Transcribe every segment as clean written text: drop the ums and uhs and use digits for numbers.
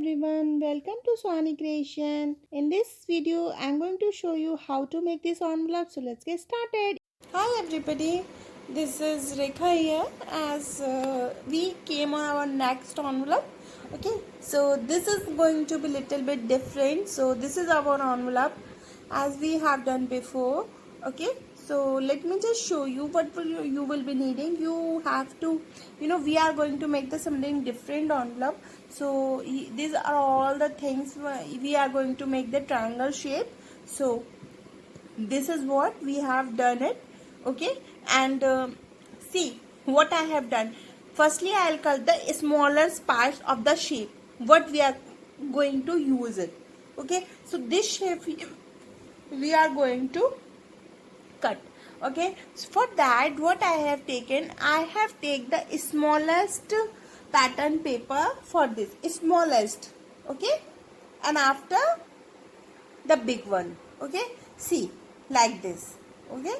everyone, welcome to Swani Creation. In this video, I'm going to show you how to make this envelope. So let's get started. Hi everybody, this is Rekha here as we came on our next envelope. Okay, so this is going to be little bit different. So this is our envelope as we have done before. Okay, so let me just show you what you will be needing. You have to, we are going to make the something different envelope. So these are all the things we are going to make the triangle shape. So this is what we have done it. Okay, and see what I have done. Firstly, I'll cut the smallest parts of the shape what we are going to use it. Okay, so this shape we are going to cut. Okay, so for that what I have taken, I have taken the smallest pattern paper for this smallest. Okay, and after the big one. Okay, see like this. Okay,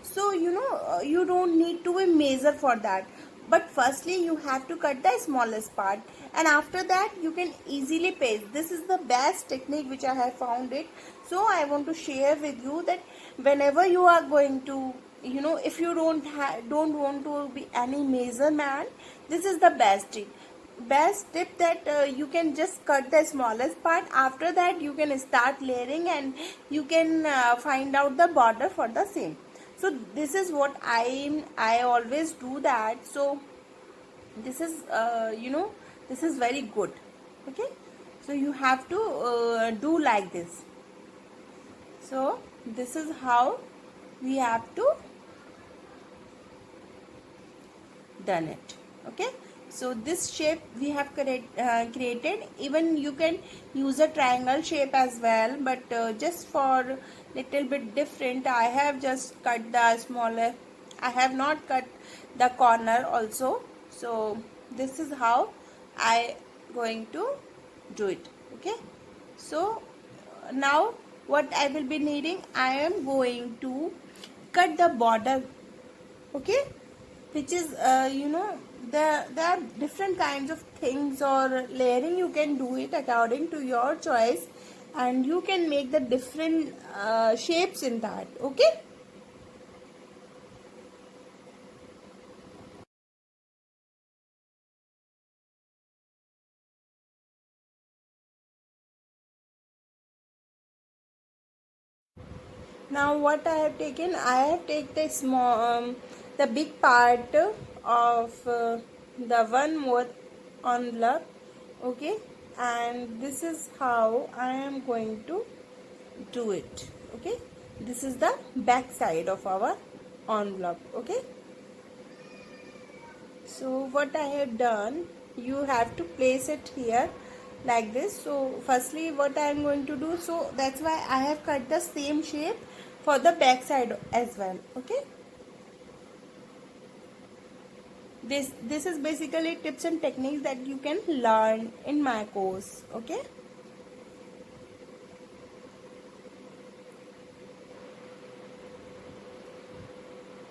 so you don't need to measure for that, but firstly you have to cut the smallest part, and after that you can easily paste. This is the best technique which I have found it. So I want to share with you that whenever you are going to, if you don't want to be any measurement, this is the best tip that you can just cut the smallest part. After that you can start layering and you can find out the border for the same. So this is what I always do that. So this is this is very good. Okay, so you have to do like this. So this is how we have to done it. Okay, so this shape we have created. Even you can use a triangle shape as well, but just for little bit different, I have just cut the smaller. I have not cut the corner also. So this is how I going to do it. Okay, so now what I will be needing, I am going to cut the border. Okay, which is there are different kinds of things or layering. You can do it according to your choice, and you can make the different shapes in that. Okay, now what I have taken, I have taken the small the big part of the one more envelope. Okay, and this is how I am going to do it. Okay, this is the back side of our envelope. Okay, so what I have done, you have to place it here like this. So firstly what I am going to do, so that's why I have cut the same shape for the back side as well. Okay, this is basically tips and techniques that you can learn in my course. Okay,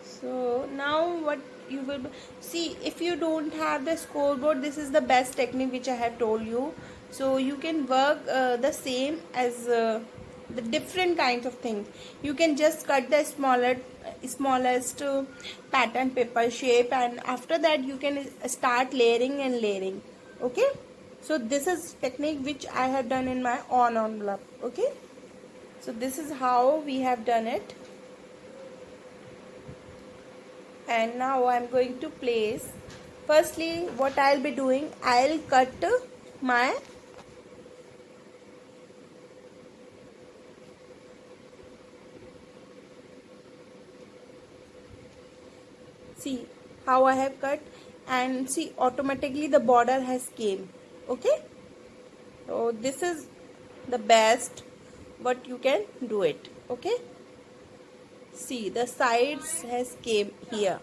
so now what you will see, if you don't have the scoreboard, this is the best technique which I have told you. So you can work the same as the different kinds of things. You can just cut the smallest pattern paper shape, and after that you can start layering and layering. Okay, so this is technique which I have done in my own envelope. Okay, so this is how we have done it. And now I'm going to place, firstly what I'll be doing, I'll cut my see how I have cut, and see automatically the border has came. Okay, so this is the best but you can do it. Okay, see the sides has came here.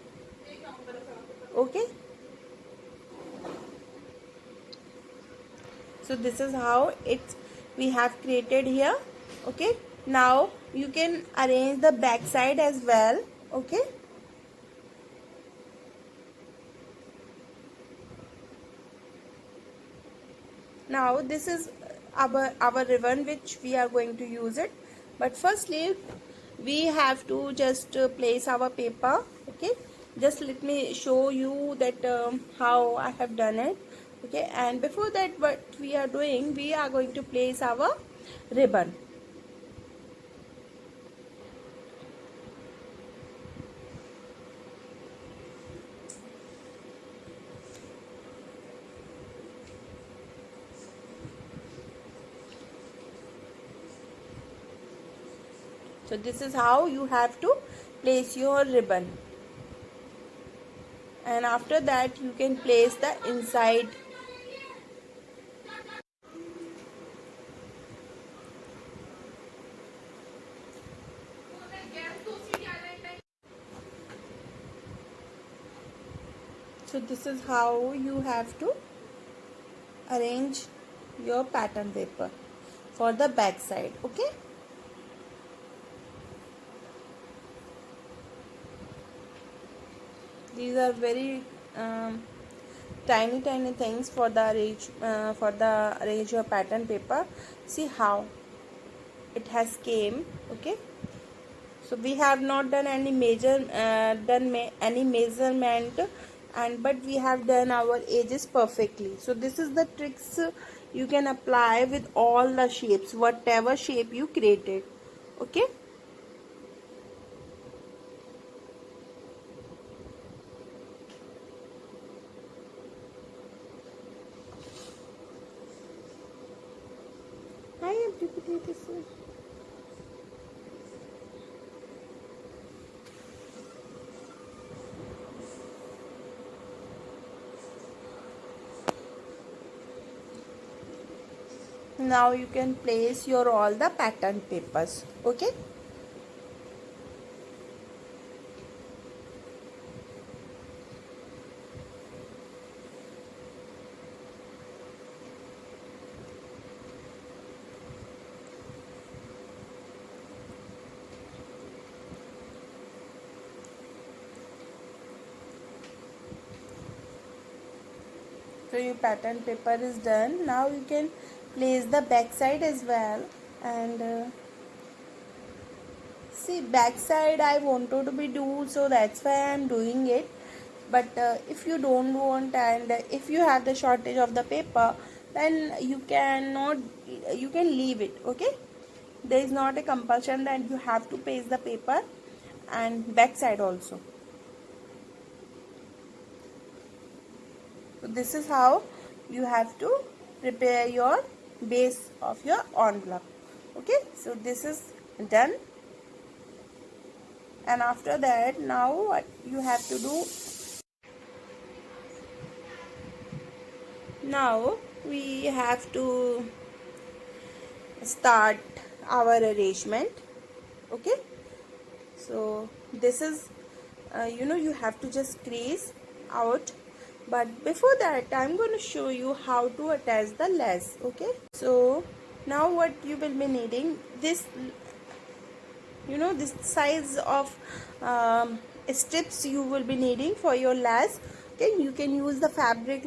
Okay, so this is how it's we have created here. Okay, now you can arrange the back side as well. Okay, Now this is our ribbon which we are going to use it, but firstly we have to just place our paper. Okay, just let me show you that how I have done it. Okay, and before that what we are doing, we are going to place our ribbon. So this is how you have to place your ribbon, and after that you can place the inside. So this is how you have to arrange your pattern paper for the back side. Okay, these are very tiny things for the arrange your pattern paper. See how it has came. Okay, so we have not done any any measurement, and but we have done our edges perfectly. So this is the tricks you can apply with all the shapes, whatever shape you created. Okay, I am repeating this one. Now you can place your all the pattern papers. Okay, so your pattern paper is done. Now you can place the back side as well, and see, back side I wanted to be do, so that's why I'm doing it. But if you don't want, and if you have the shortage of the paper, then you cannot, you can leave it. Okay, there is not a compulsion that you have to paste the paper and back side also. So this is how you have to prepare your base of your envelope. Okay, so this is done, and after that now what you have to do, now we have to start our arrangement. Okay, so this is you have to just crease out, but before that I'm going to show you how to attach the lace. Okay, so now what you will be needing, this this size of strips you will be needing for your lace. Okay, you can use the fabric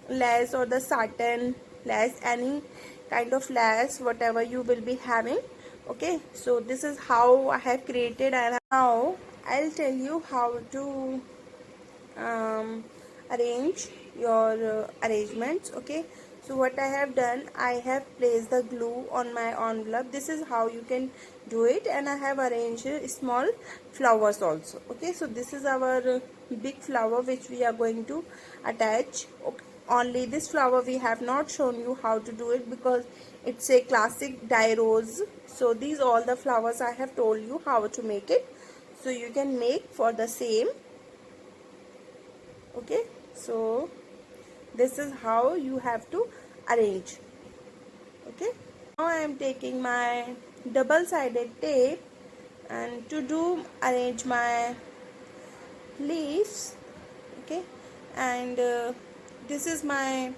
lace or the satin lace, any kind of lace whatever you will be having. Okay, so this is how I have created, and now I'll tell you how to arrange your arrangements. Okay, so what I have done, I have placed the glue on my envelope. This is how you can do it, and I have arranged small flowers also. Okay, so this is our big flower which we are going to attach. Okay, only this flower we have not shown you how to do it because it's a classic die rose. So these all the flowers I have told you how to make it, so you can make for the same. Okay, so this is how you have to arrange. Okay, now I am taking my double-sided tape and to do arrange my leaves. Okay, and this is my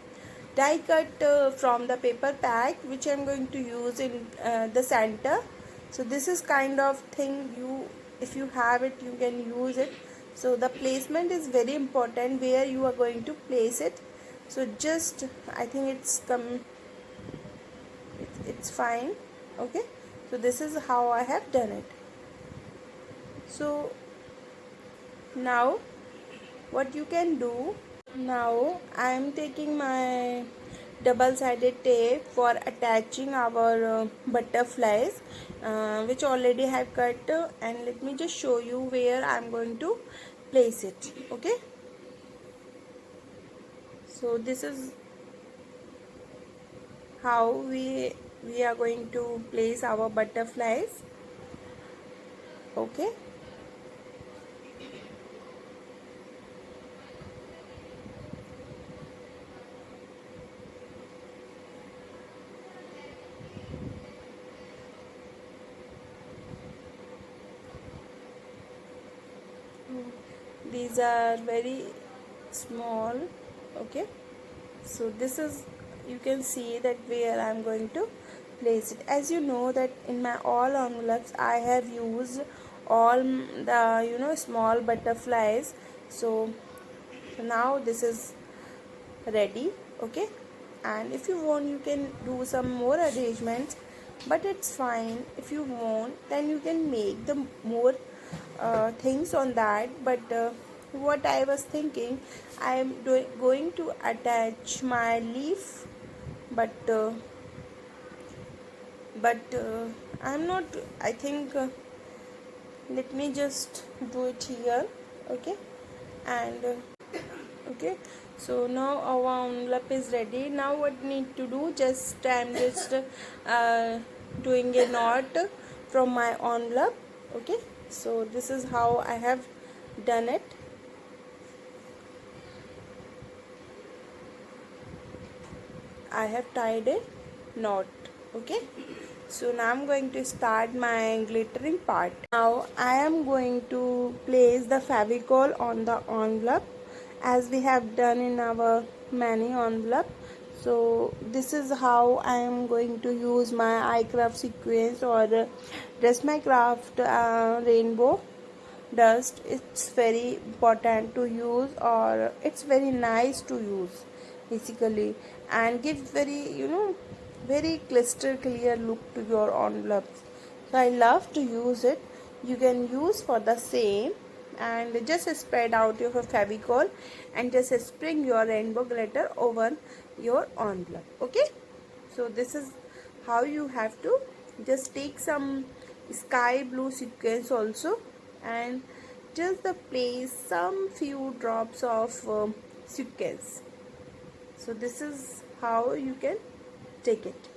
die cut from the paper pack which I am going to use in the center. So this is kind of thing, you if you have it you can use it. So the placement is very important, where you are going to place it. So just I think it's come it's fine. Okay, so this is how I have done it. So now what you can do, now I am taking my double-sided tape for attaching our butterflies, which already have cut, and let me just show you where I am going to place it. Okay, so this is how we are going to place our butterflies. Okay, these are very small. Okay, so this is, you can see that where I'm going to place it. As you know that in my all envelopes I have used all the small butterflies. So now this is ready. Okay, and if you want you can do some more arrangements, but it's fine. If you want then you can make the more things on that, but what I was thinking, I am going to attach my leaf, but I'm not, I think let me just do it here. Okay, and okay, so now our envelope is ready. Now what need to do, just I'm just doing a knot from my envelope. Okay, so this is how I have done it. I have tied a knot. Okay, so now I'm going to start my glittering part. Now I am going to place the favicol on the envelope as we have done in our many envelope. So this is how I am going to use my iCraft sequence or Dress My Craft rainbow dust. It's very important to use, or it's very nice to use basically, and gives very very crystal clear look to your envelopes. So I love to use it. You can use for the same, and just spread out your favicol and just spring your rainbow glitter over your envelope. Okay, so this is how you have to just take some sky blue sequence also, and just place some few drops of sequence. So this is how you can take it.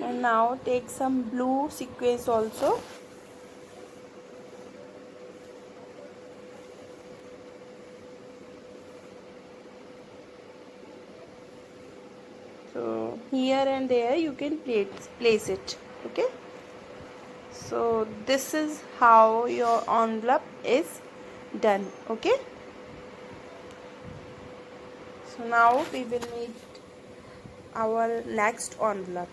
And now take some blue sequence also. So here and there you can place it. Okay, so this is how your envelope is done. Okay, so now we will meet our next envelope.